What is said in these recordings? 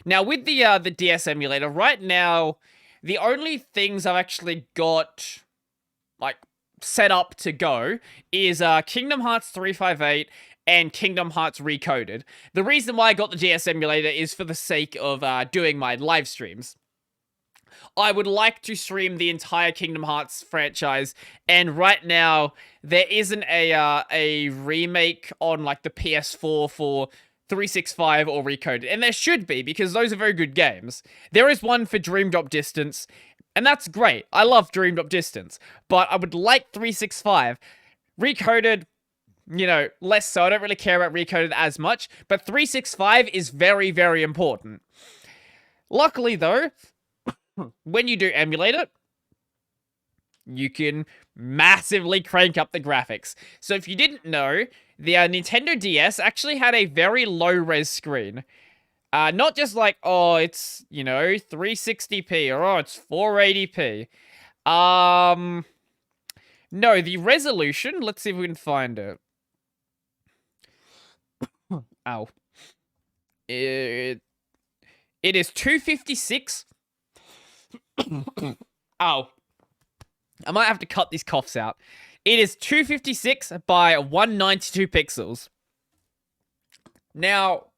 Now, with the DS emulator, right now, the only things I've actually got, like, set up to go is Kingdom Hearts 358 and Kingdom Hearts Recoded. The reason why I got the DS emulator is for the sake of doing my live streams. I would like to stream the entire Kingdom Hearts franchise, and right now there isn't a remake on like the PS4 for 365 or Recoded, and there should be because those are very good games. There is one for Dream Drop Distance, and that's great. I love Dream Drop Distance, but I would like 365. Recoded, you know, less so. I don't really care about Recoded as much, but 365 is very, very important. Luckily, though, when you do emulate it, you can massively crank up the graphics. So if you didn't know, the Nintendo DS actually had a very low-res screen. Not just like, oh, it's, you know, 360p, or oh, it's 480p. No, the resolution, let's see if we can find it. Ow. It is 256. Ow. I might have to cut these coughs out. It is 256 by 192 pixels. Now,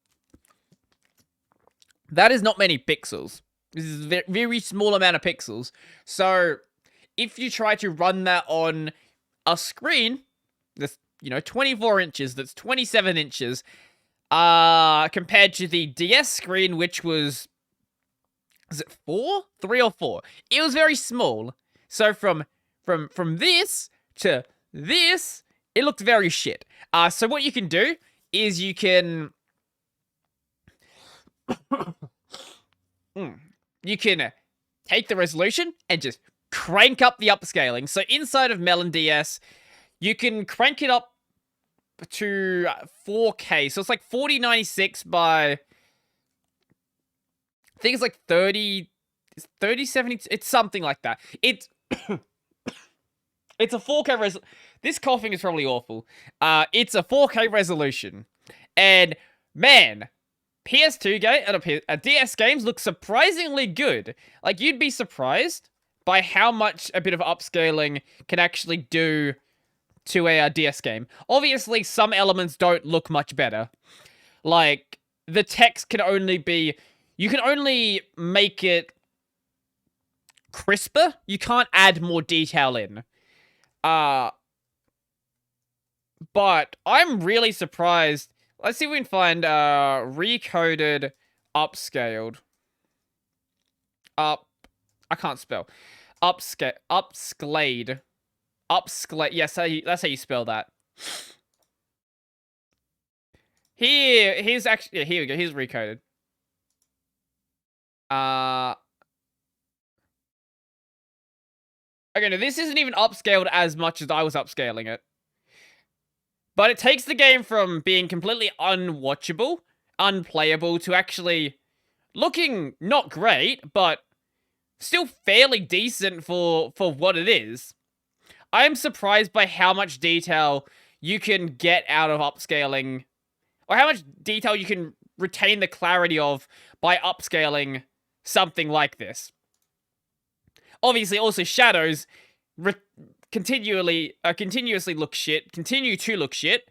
that is not many pixels. This is a very small amount of pixels. So, if you try to run that on a screen that's, you know, 24 inches, that's 27 inches, compared to the DS screen, which was it 4? 3 or 4? It was very small. So from this to this, it looked very shit. So what you can do is you can you can take the resolution and just crank up the upscaling. So inside of Melon DS, you can crank it up to 4K. So it's like 4096 by, I think it's like 3070. It's something like that. It's it's a 4K This coughing is probably awful. It's a 4K resolution, and man, PS2 game and DS games look surprisingly good. Like, you'd be surprised by how much a bit of upscaling can actually do to a DS game. Obviously, some elements don't look much better. Like, the text can only be, you can only make it crisper. You can't add more detail in. But I'm really surprised. Let's see if we can find recoded upscaled. I can't spell. Upscaled. Yes, that's how you spell that. Here's actually, yeah, here we go. Here's recoded. Okay, no, this isn't even upscaled as much as I was upscaling it. But it takes the game from being completely unwatchable, unplayable, to actually looking not great, but still fairly decent for what it is. I am surprised by how much detail you can get out of upscaling, or how much detail you can retain the clarity of by upscaling something like this. Obviously, also shadows continuously look shit, continue to look shit.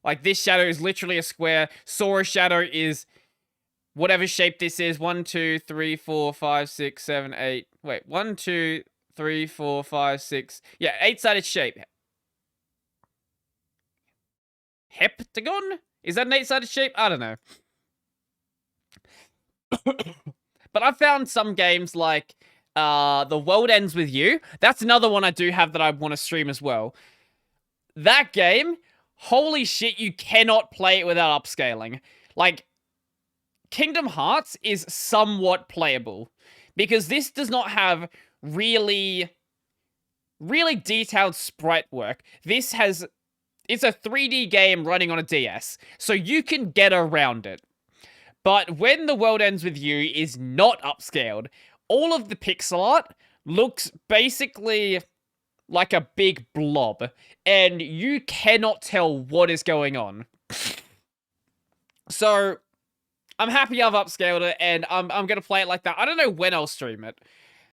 Like, this shadow is literally a square. Sora's shadow is whatever shape this is. 1, 2, 3, 4, 5, 6, 7, 8. Wait, 1, 2, 3, 4, 5, 6. Yeah, 8-sided shape. Heptagon? Is that an 8-sided shape? I don't know. But I've found some games like The World Ends With You. That's another one I do have that I want to stream as well. That game, holy shit, you cannot play it without upscaling. Like, Kingdom Hearts is somewhat playable, because this does not have really detailed sprite work. It's a 3D game running on a DS, so you can get around it. But when The World Ends With You is not upscaled, all of the pixel art looks basically like a big blob, and you cannot tell what is going on. So, I'm happy I've upscaled it, and I'm gonna play it like that. I don't know when I'll stream it.